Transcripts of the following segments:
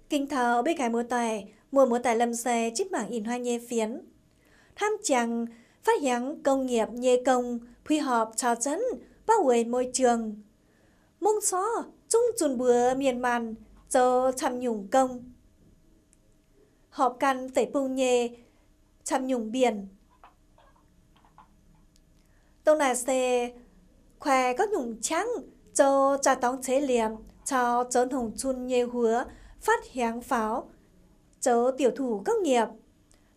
Kinh thảo bên cái mùa tài lâm xe chích mảng in hoa nhê phiến. Tham chẳng phát hiện công nghiệp nhê công, quy họp trào chấn, bảo vệ môi trường. Mông xó, chung chùn bữa miền màn, cho chăm nhung công. Họp căn tẩy bung nhê, chăm nhung biển. Tông nà xe, khoe có nhung trắng, cho trà tóng chế liệm, cho trốn hồng chun nhê hứa, phát hiện pháo, cho tiểu thủ công nghiệp.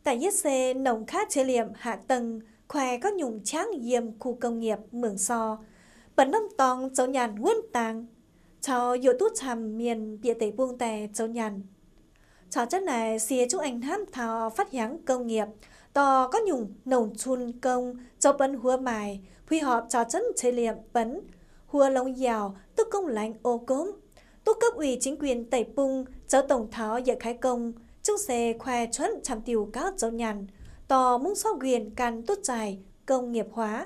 Tại nhất xe nồng khát chế liệm hạ tầng, khoe có nhung trắng yếm khu công nghiệp mường so. Bấn nông tòng châu nhàn nguyên tàng, cho dụ tút chằm miền địa tẩy buông tè châu nhàn. Cho chất này xìa chúc anh ham thảo phát hiện công nghiệp, tò có nhung nồng chun công, cho bấn hua mài, quy họp cho chân chế liệm bấn, hua lông dào, tức công lãnh ô cốm. Túc cấp ủy chính quyền tẩy bung, cho tổng tháo dạy khai công, chung xe khoe chuẩn chăm tiêu các châu nhàn, tò mung so quyền can tốt dài, công nghiệp hóa.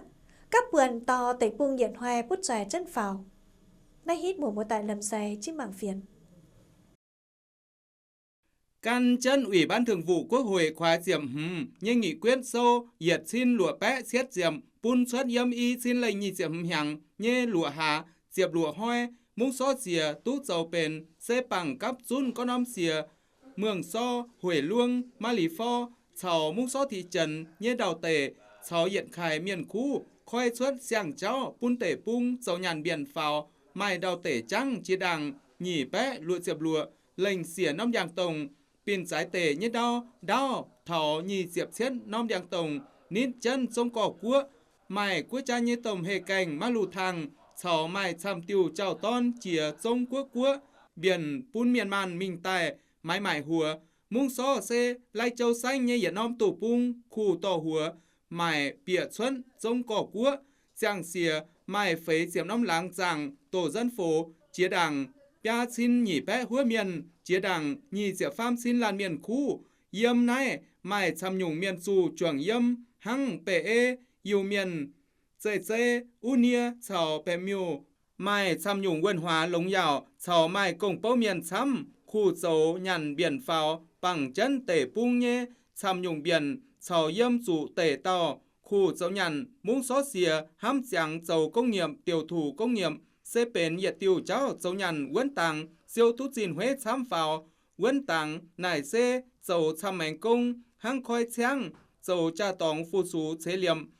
Các vườn to tẩy bung điện hoe bút dài chân phào. Nay hít mùa tại lầm dày trên mảng phiền. Căn chân Ủy ban Thường vụ Quốc hội khóa diệm như nghị quyết sô nhiệt xin lụa bé xét diệm pun xuất yếm y xin lệnh nhị diệm hàng như lụa hạ diệp lụa hoe mung so xìa tú dầu bền xê bằng cấp run con om xìa mường so huệ luông ma lì pho chào mung so thị trần như đào tể chào hiện khải miền khu khoai xuất xiang cháu pun tể pung dầu nhàn biển phào mai đào tể trắng chia đằng nhị bé lụa diệp lụa lệnh xìa năm giang tổng pin trái tề như đao thảo nhì diệp xét nom giang tổng nít chân sông cỏ cua mày cua cha như tổng hề cảnh ma lù thằng chảo mày chăm tiêu chảo ton chìa sông cua biển pun miền màn mình tài mái mải hùa mung so xê lai châu xanh như hiện nom tổ pung khu tỏ hùa mày bịa xuân sông cỏ cua giang xìa mày phế diệm nom láng giang tổ dân phố chia đảng Pia xin nhị bé hứa miền, chia đảng nhị diệp pham xin lan miền khu, yếm này, mải chăm nhung miền dù chuồng yếm, hăng bể yêu miền, dê, unia, chào bè miu, mải chăm nhung quân hóa lống yào, chào mải công bố miền chăm, khu dấu nhằn biển pháo, bằng chân tể bung nhé, chăm nhung biển, chào yếm dù tể tàu, khu dấu nhằn, mung xó xìa, hám giang dầu công nghiệp, tiểu thủ công nghiệp, sẽ bền nhiệt tiêu cháu dấu nhằn quấn tàng siêu tú xin huế chám vào quấn tàng nải xê dấu chăm mảnh công hăng khói chang dấu cha tòng phu sú chế liệm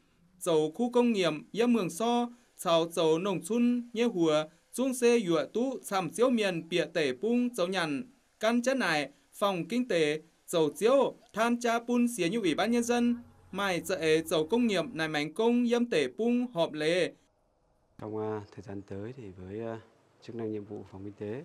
dấu khu công nghiệp yếm mường so chào dấu nông xuân nhé hùa dung xê dụa tú chăm siêu miền bịa tể bung dấu nhằn căn chất này phòng kinh tế dấu chiếu than cha pun xía như ủy ban nhân dân mai dạy dấu công nghiệp nải mảnh công yếm tể bung họp lệ. Trong thời gian tới thì với chức năng nhiệm vụ phòng kinh tế,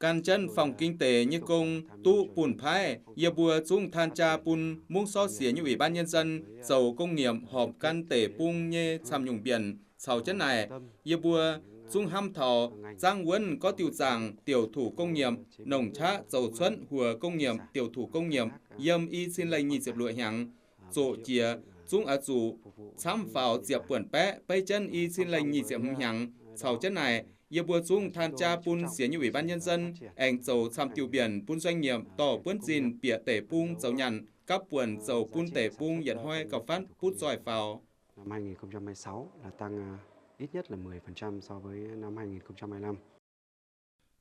Can chân phòng kinh tế như công tu bùn phai, ia bùa chung than cha bùn mung so xía như ủy ban nhân dân, dầu công nghiệp họp can tể bung nhê chăm nhung biển, sau chân này, ia bùa chung ham thọ, giang quân có tiêu giảng tiểu thủ công nghiệp, nồng trá dầu xuân hùa công nghiệp, tiểu thủ công nghiệp, yêm y xin lệnh nhị diệp lụa h향, dỗ chìa, chung á dù, chăm vào diệp buồn bé, bay chân y xin lệnh nhị diệp h향, sau chân này, yêu bùa chung than cha pun xía như ủy ban nhân dân, anh dầu chăm tiêu biển pun doanh nghiệp tỏ bướn dìn bịa tể pung dầu nhằn, các buồn dầu pun tể pung nhận hoi cọc phát bút giỏi vào. Năm 2026 là tăng ít nhất là 10% so với năm 2025.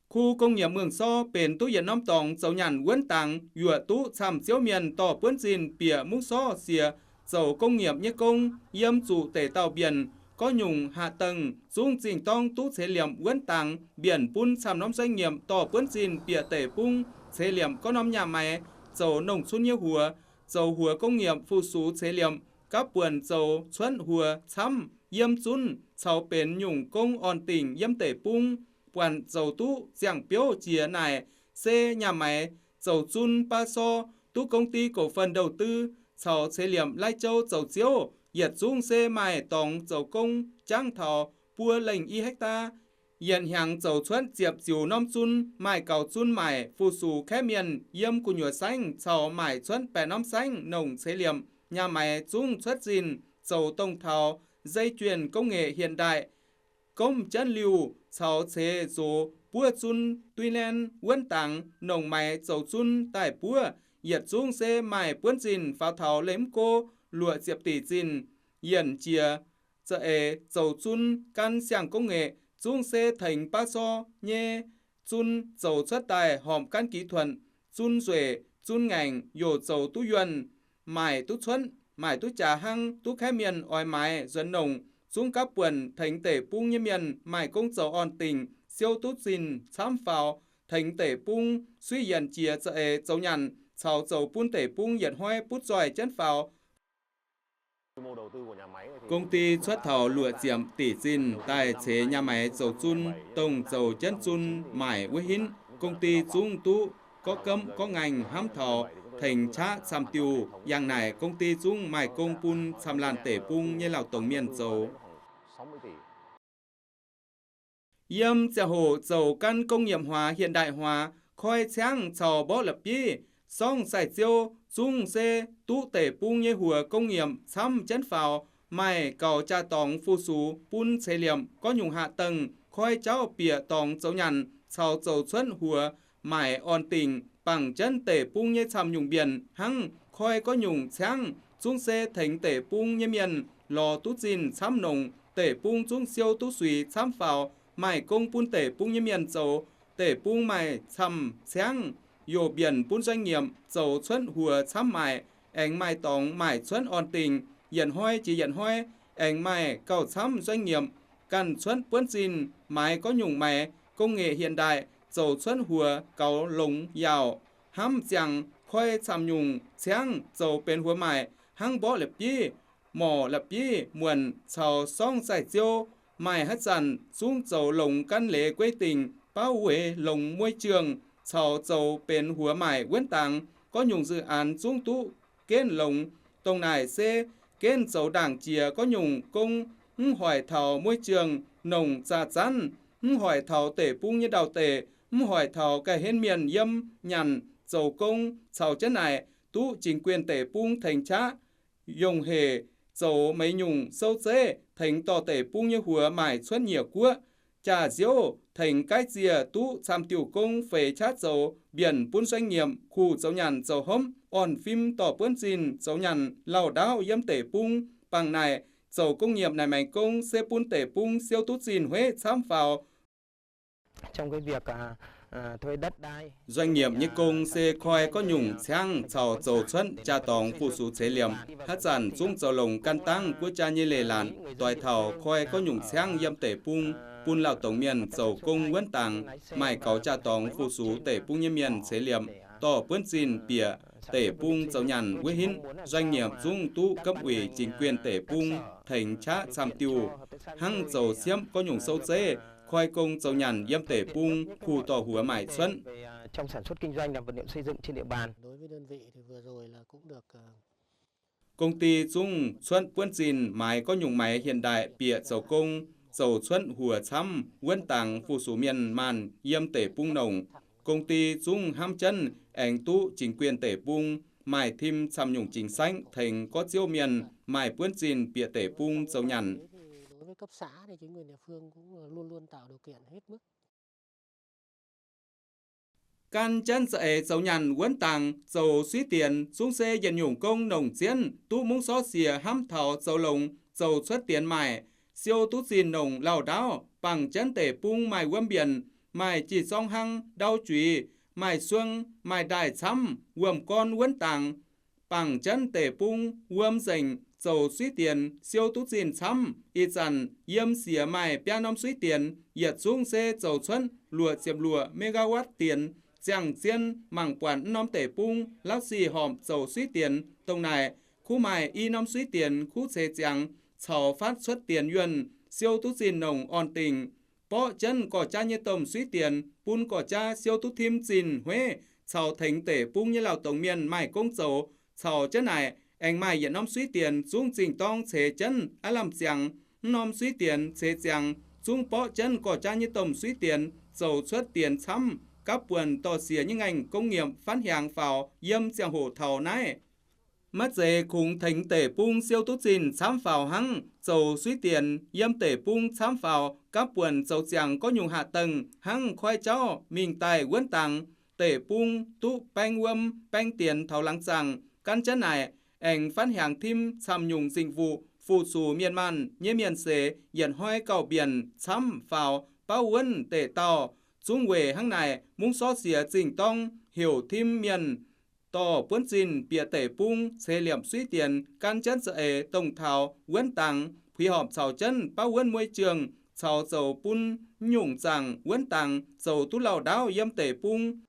Khu công nghiệp mường so bền tu hiện năm tòng dầu nhằn quấn tàng, dụa tú chăm xíu miền tỏ bướn dìn bịa mung so xía, dầu công nghiệp như công, yếm dụ tể tàu biển, có nhung hạ tầng dung trình tông tú chế liệm quấn tàng biển pun xàm nóm doanh nghiệp tỏ bướn dìn bịa tể pung chế liệm có nóm nhà máy dầu nồng xuân như hùa dầu hùa công nghiệp phu sú chế liệm các vườn dầu xuân hùa chăm yếm xuân sau bến nhung công on tỉnh yếm tể pung quản dầu tú giảng biếu chìa này xe nhà máy dầu xuân pa so tú công ty cổ phần đầu tư sau chế liệm lai châu dầu chiếu Yết dung xê mài tổng dầu công trang thảo bua lệnh y hecta. Yết hàng dầu chuất diệp diều nôm xuân mài cầu xuân mài phù sù khé miền yếm của nhựa xanh chào mài chuất bè nôm xanh nồng xế liệm. Nhà mài dung chuất dìn dầu tông thảo dây chuyền công nghệ hiện đại. Công chân liu chào chế dồ ปัวจุนตุยแลนเว้นตังหนงใหม่เจ้าจุนใต้ปัวเหยียดจุงเซใหม่ป้วนจินฟ้าเถาเล็มโกหลัวเจียบตีจินเยียนเจียจะเเจ้าจุนกันเสียงกงเงจุงเซถึงปาซอเยจุนเจ้าชัดตายหอมกันกีทวนจุนสวยจุนแงงโยเจ้าตุยวนใหม่ตุชวนใหม่ตุจ่าหังตุแค่เมียนออยไม้จนหนงจุงกับป่วนถึงเตะปุ้งเมียนใหม่กงเจ้าอ่อนติงเซียวตุจินช้ำฝ่าวถึงเตะปุ้งซุยเยียนเจียจะเจ้าหยันชาวเจ้าปุ้นเตะปุ้งเหยียดห้อยปุ้ดจอยเจนฝ่าวcông ty xuất khẩu lụa diệm tỷ jin tại chế nhà máy dầu chun tông dầu chân chun mải với hin công ty trung tú có cấm có ngành hám thọ thành chá xăm tiêu yang này công ty trung mải công pun xăm lan tể pung như lào tổng miền dầu yếmจะโหเจ้ากันcông nghiệp hóa hiện đại hóa khoi sáng chào bó lập yi song sai chiêu trung xe tú tể pung như hùa công nghiệp xăm chén phào mai cầu cha tòng phu sú pun chế liệm có nhung hạ tầng khoi cháu bìa tòng dấu nhằn chào dầu xuân hùa mải on tình bằng chân tể pung như chăm nhung biển hăng khoi có nhung sáng trung xe thành tể pung như miền lò tú jin xăm nồng tể pung trung siêu tú suy xăm phào mải công pun tể pung như miền dầu tể pung mải chăm sáng yo biển pun doanh nghiệp dầu xuân hùa xăm mải anh mai tòng mải xuân on tình hiện hoi chỉ hiện hoi anh mai cầu xăm doanh nghiệp cần xuân puân jin mải có nhung mải công nghệ hiện đại dầu xuân hùa cầu lồng yào hám chẳng khoi xăm nhung sáng dầu bên hùa mải hăng bó lập yi mỏ lập yi muộn chào song giải chiêu mải hát dần xuống dầu lồng căn lễ quê tình bao huế lồng môi trường chào dầu bên hùa mải quên tàng có nhung dự án xuống tú kên lồng tông này xe kên dầu đảng chìa có nhung công hỏi thảo môi trường nồng trà chắn hỏi thảo tể pung như đào tể hỏi thảo cái hên miền yâm nhằn dầu công chào chân này tú chính quyền tể pung thành chá dùng hề dầu mấy nhung sâu dễ thành tỏ tể pung như hùa mải xuất nhiều quốc trà diếu thành cái dìa tú chăm tiểu công phê chát dầu biển pun doanh nghiệp khu dầu nhằn dầu hóm on phim tỏ bướn jin dầu nhằn lào đáo yếm tể pung bằng này dầu công nghiệp này mảnh công xe pun tể pung siêu tú jin huế chám vào trong cái việc thuê đất đai doanh nghiệp như công xe khoi có nhung sang chào dầu xuân cha tòng phụ sú chế liềm hát giản dung dầu lồng căn tăng của cha như lề làn toài thảo khoi có nhung sang yếm tể pung pun lào tổng miền dầu công quấn tàng mải cáo cha tòng phụ sú tể pung như miền chế liềm tỏ bướn jin bìa tể pung dầu nhằn với hin doanh nghiệp dung tú cấp ủy chính quyền tể pung thành chá xăm tiêu hăng dầu xiêm có nhung sâu dễ khoi công dầu nhằn yếm tể pung khu tỏ hùa mải xuân trong sản xuất kinh doanh làm vật liệu xây dựng trên địa bàn. Đối với đơn vị thì vừa rồi là cũng được công ty dung xuân puân jin mái có nhung máy hiện đại bìa dầu công dầu xuân hùa chăm quên tàng phụ sú miền màn yếm tể pung nồng công ty dung ham chân ảnh tú chính quyền tể pung mải thêm xăm nhung chính sách thành có chiêu miền mải puân jin bìa tể pung dầu nhằn. Đối với cấp xã thì chính quyền địa phương cũng luôn luôn tạo điều kiện hết mức. Căn chân dạy dầu nhằn quấn tàng dầu suy tiền xuống xe dần nhung công nồng chiến tú mung xó xìa hám thảo dầu lồng dầu xuất tiền mải siêu tú xin nồng lào đáo bằng chân tể pung mải quâm biển mải chỉ song hăng đau chùy mải xuân mải đại chăm quâm con quấn tàng bằng chân tể pung quâm dành dầu suy tiền siêu tú xin chăm y dần yếm xìa mải bia nóm suy tiền yết xuống xe dầu xuân lùa xiêm lùa megawatt tiền chẳng xiên mảng quản nóm tể pung lắc xì hòm dầu suy tiền tông này khu mải y nóm suy tiền khu xe chẳng chào phát xuất tiền yuan siêu tú xin nồng on tình bỏ chân cỏ cha như tổng suy tiền pun cỏ cha siêu tú thêm xin huế chào thành tể pung như lào tổng miền mải công dầu chào chân này anh mải hiện nóm suy tiền xuống trình tông chế chân á làm chẳng nóm suy tiền chế chẳng xuống bỏ chân cỏ cha như tổng suy tiền dầu xuất tiền chăm các buồn tỏ xìa những ngành công nghiệp phát hiện vào yếm chẳng hổ thầu này mất dễ khủng thành tể bung siêu tú chín xám phào hăng dầu suy tiền yếm tể bung xám phào các buồn dầu chẳng có nhung hạ tầng hăng khoai cho mình tài quấn tặng tể bung tú bánh wâm bánh tiền thảo lắng rằng căn chân này ảnh phát hàng thêm xăm nhung dịch vụ phụ sù miền man như miền xế hiện hoài cầu biển xám phào bao quấn tể tàu trung về hăng này muốn xót xỉa trình tông hiểu thêm miền tỏ bốn xin bịa tể bung xe liệm suy tiền căn chân dễ tổng thảo quấn tặng phi họp sào chân bao quấn môi trường sào dầu bún nhung rằng quấn tặng dầu tú lầu đáo yếm tể bung.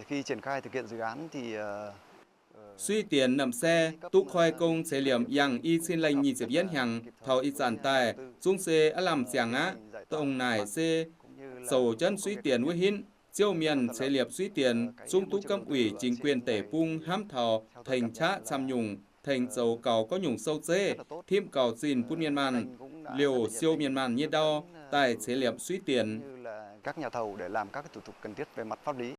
Khi triển khai thực hiện dự án thì suy tiền nằm xe tú khoai công xe liệm yang y xin lệnh nhị diệp yên hàng thảo y sản tài dung xe làm giảng á tổng nải xe dầu chân suy tiền với hin chiêu miền sẽ liệp suy tiền dung tú cấp ủy chính quyền tể bung hám thảo thành chá xăm nhung thành dầu cầu có nhung sâu dê thêm cầu xin phút miền man liều siêu miền man như đo tại sẽ liệp suy tiền các nhà thầu để làm các thủ tục cần thiết về mặt pháp lý.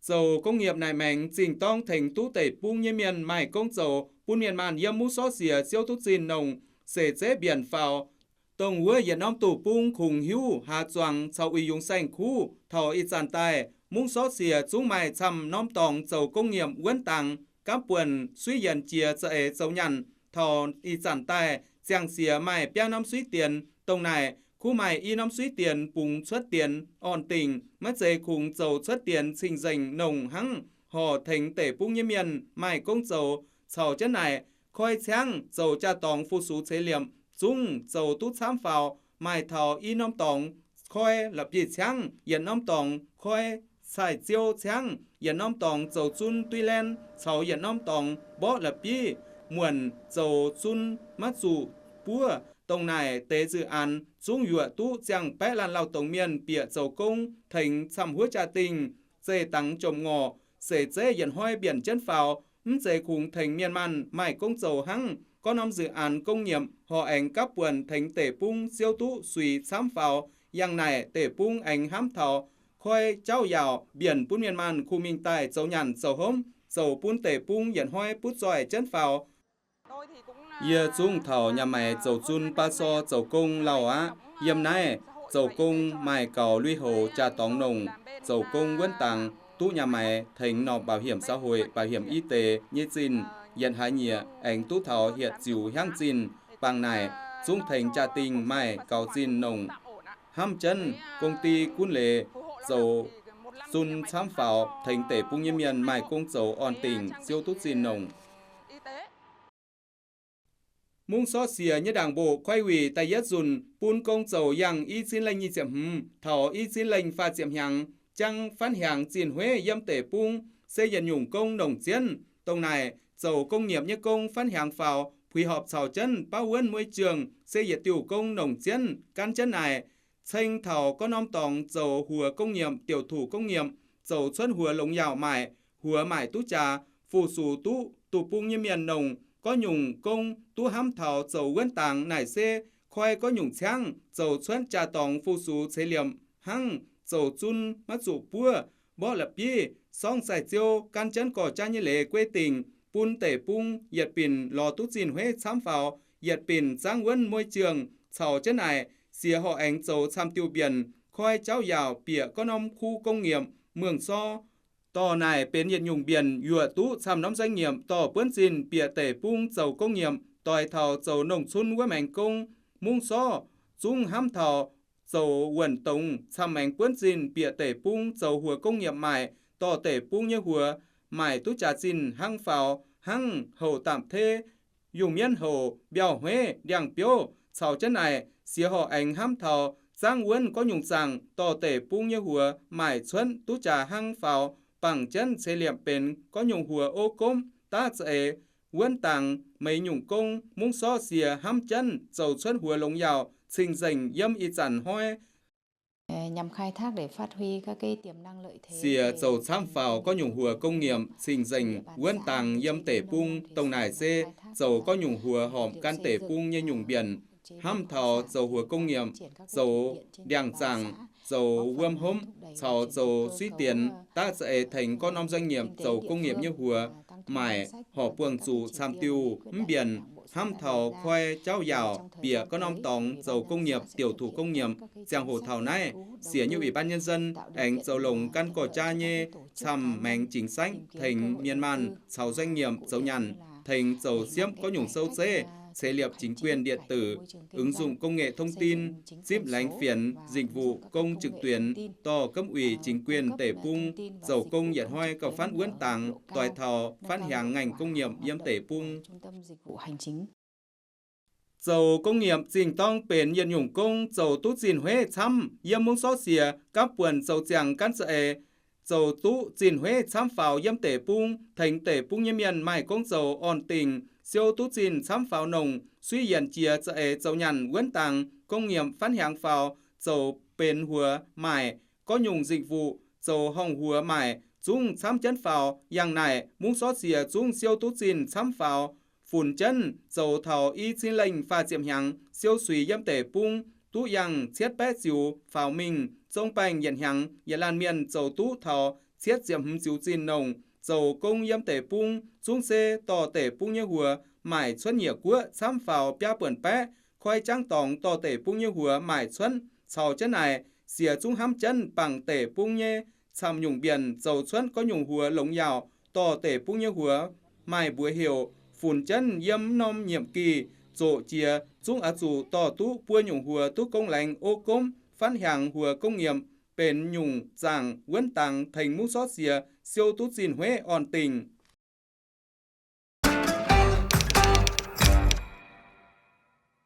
Dầu công nghiệp này mạnh trình tông thành tú tể bung như miền mải công dầu phút miền man yếm mũ xó xìa siêu tú xin nồng sẽ dễ biển phào tổng hứa hiện năm tủ bung khủng hữu hạ choàng sau uy dùng xanh khu thọ ít sản tài muốn xót xìa chúng mày chăm nóm tòng dầu công nghiệp quấn tàng các buồn suy hiện chia dễ dầu nhằn thọ ít sản tài giang xìa mày bia năm suy tiền tổng này khu mày y năm suy tiền bùng xuất tiền ổn tình mất dễ khủng dầu xuất tiền sinh dành nồng hăng họ thành tể bung như miền mày công dầu sau chân này khói sáng dầu cha tòng phu sú chế liệm dung dầu tút xám phào mài thảo y nóm tòng khói lập dị sáng hiện nóm tòng khói xài chiêu sáng hiện nóm tòng dầu chun tuy lên sau hiện nóm tòng bó lập dị muộn dầu chun mắt dụ búa tông này tế dự án dung dụa tú chẳng bé lan lao tổng miền bịa dầu công thành xăm hứa trà tình dê tăng trồng ngò dê dê hiện hoai biển chân phào dê khủng thành miền man mài công dầu hăng có năm dự án công nghiệp họ ảnh các buồn thành tể bung siêu tú suy xám phào yang này tể bung ảnh hám thảo khói trao yào biển bún miền man khu minh tài dầu nhàn dầu hóm dầu bún tể bung hiện hoai bút giỏi chân phào Yê dung thảo nhà mày dầu chun ba so dầu công lào á yếm này dầu công mài cầu luy hồ trà tóng nồng dầu công quấn tàng tú nhà mày thành nộp bảo hiểm xã hội bảo hiểm y tế như xin hiện hai nhịa ảnh tú thảo hiện dìu hang xin bằng này dung thành trà tình mài cầu xin nồng hăm chân công ty quân lệ dầu chun xám pháo thành tể bung như miền mài công dầu ổn tình siêu tú xin nồng mung xót xìa như đảng bộ khoai ủy tại yết dùn bún công dầu yang y xin lệnh nhị diệm thảo y xin lệnh pha diệm hàng chăng phán hàng tiền huế yếm tể bung xây dựng nhung công đồng chiến tông này dầu công nghiệp như công phán hàng phào phù hợp sào chân bao quên môi trường xây dựng tiểu công đồng chiến căn chân này xanh thảo có nom tòng dầu hùa công nghiệp tiểu thủ công nghiệp dầu xuất hùa lồng yào mải hùa mải tú trà phù sù tú tụ bung như miền nồng có nhung công tú hám thảo dầu quấn tàng nải xe khoai có nhung trang dầu xuân trà tòng phu sú chế liệm hăng dầu chun mắt dụ bua bó lập bì song xài chiêu căn chân cỏ cha như lệ quê tình bún tể bung yết pin lò tú xin huế xám pháo yết pin giang quấn môi trường sào chân này xìa họ ảnh dầu xăm tiêu biển khoai cháo yào bịa có nông khu công nghiệp mường so tò này bên hiện nhung biển dùa tú xăm nóng doanh nghiệp tò bướn xin bịa tể bung dầu công nghiệp tòi thảo dầu nồng xuân với mảnh công mung so dung hám thảo dầu quần tông xăm mảnh bướn xin bịa tể bung dầu hùa công nghiệp mải tò tể bung như hùa mải tú trà xin hăng phào hăng hầu tạm thê dùng miên hầu bèo huế đèng biếu sau chân này xìa họ ảnh hám thảo giang quân có nhung sàng tò tể bung như hùa mải xuân tú trà hăng phào bằng chân xe liệm bên có nhung hùa ô côm ta dễ quấn tàng mấy nhung công mung so xìa hám chân dầu xuân hùa lồng yào sinh dành yếm y chản hoi nhằm khai thác để phát huy các cái tiềm năng lợi thế xìa dầu xám phào có nhung hùa công nghiệp sinh dành quấn tàng yếm tể bung tông nải xe dầu có nhung hùa hòm can tể bung như nhung biển hám thảo dầu hùa công nghiệp dầu đèng giàng dầu Vương Hôm, sau dầu suy tiền, ta sẽ thành con ông doanh nghiệp dầu công nghiệp như hùa, mải, họ buông dù xàm tiêu, biển, ham thảo khoe trao dào, bìa con ông tòng dầu công nghiệp, tiểu thủ công nghiệp, giang hồ thảo này, xỉa như Ủy ban Nhân dân, ảnh dầu lồng căn cỏ cha nhê, xàm mảnh chính sách, thành miền man, sáu doanh nghiệp dầu nhằn, thành dầu xiêm có nhủng sâu xê, xe liệp chính quyền điện tử, ứng dụng công nghệ thông tin, ship lánh phiền, dịch vụ công trực tuyến, tòa cấp ủy chính quyền tể pung, dầu công nhiệt hoai cầu phát uốn tàng, tòa thảo phát hàng ngành công nghiệp yếm tể pung. Dầu công nghiệp dình tông bền nhiệt nhủng công, dầu tú dìn huế chăm, yếm mông xó xìa, các buồn dầu chàng cán dệ, dầu tú dìn huế chăm pháo yếm tể pung, thành tể pung yếm miền mải công dầu ổn tình, siêu tú dìn chăm pháo nồng, suy hiển chia dệ dầu nhằn uốn tàng, công nghiệp phát hàng pháo, dầu bền hùa mải, có nhung dịch vụ, dầu hồng hùa mải, dung chăm chân pháo, yang này mông xó xìa dung siêu tú dìn chăm pháo, phùn chân, dầu thảo y xin lệnh pha diệm hàng, siêu suy yếm tể pung, tú yang chiết bé diệu, pháo mình, dông bành yển hàng, yển lan miền dầu tú thảo, chiết diệm hâm diệu dìn nồng, dầu công yếm tể pung, dung xê tỏ tể pung như hùa, mải xuân nhỉa quốc, xăm pháo bia bẩn bé, khoai trăng tòng tỏ tể pung như hùa, mải xuân, sau chân này, xìa dung hăm chân bằng tể pung nhê, xăm nhung biển, dầu xuân có nhung hùa lống yào, tỏ tể pung như hùa, mải bùa hiểu, phùn chân yếm nôm nhiệm kỳ, dỗ chia, dung á dù tỏ tú bùa nhung hùa tú công lành ô công, phát hàng hùa công nghiệp, bền nhung giảng, uốn tàng thành mũ xót xìa, siêu tú dìn huế ổn tình.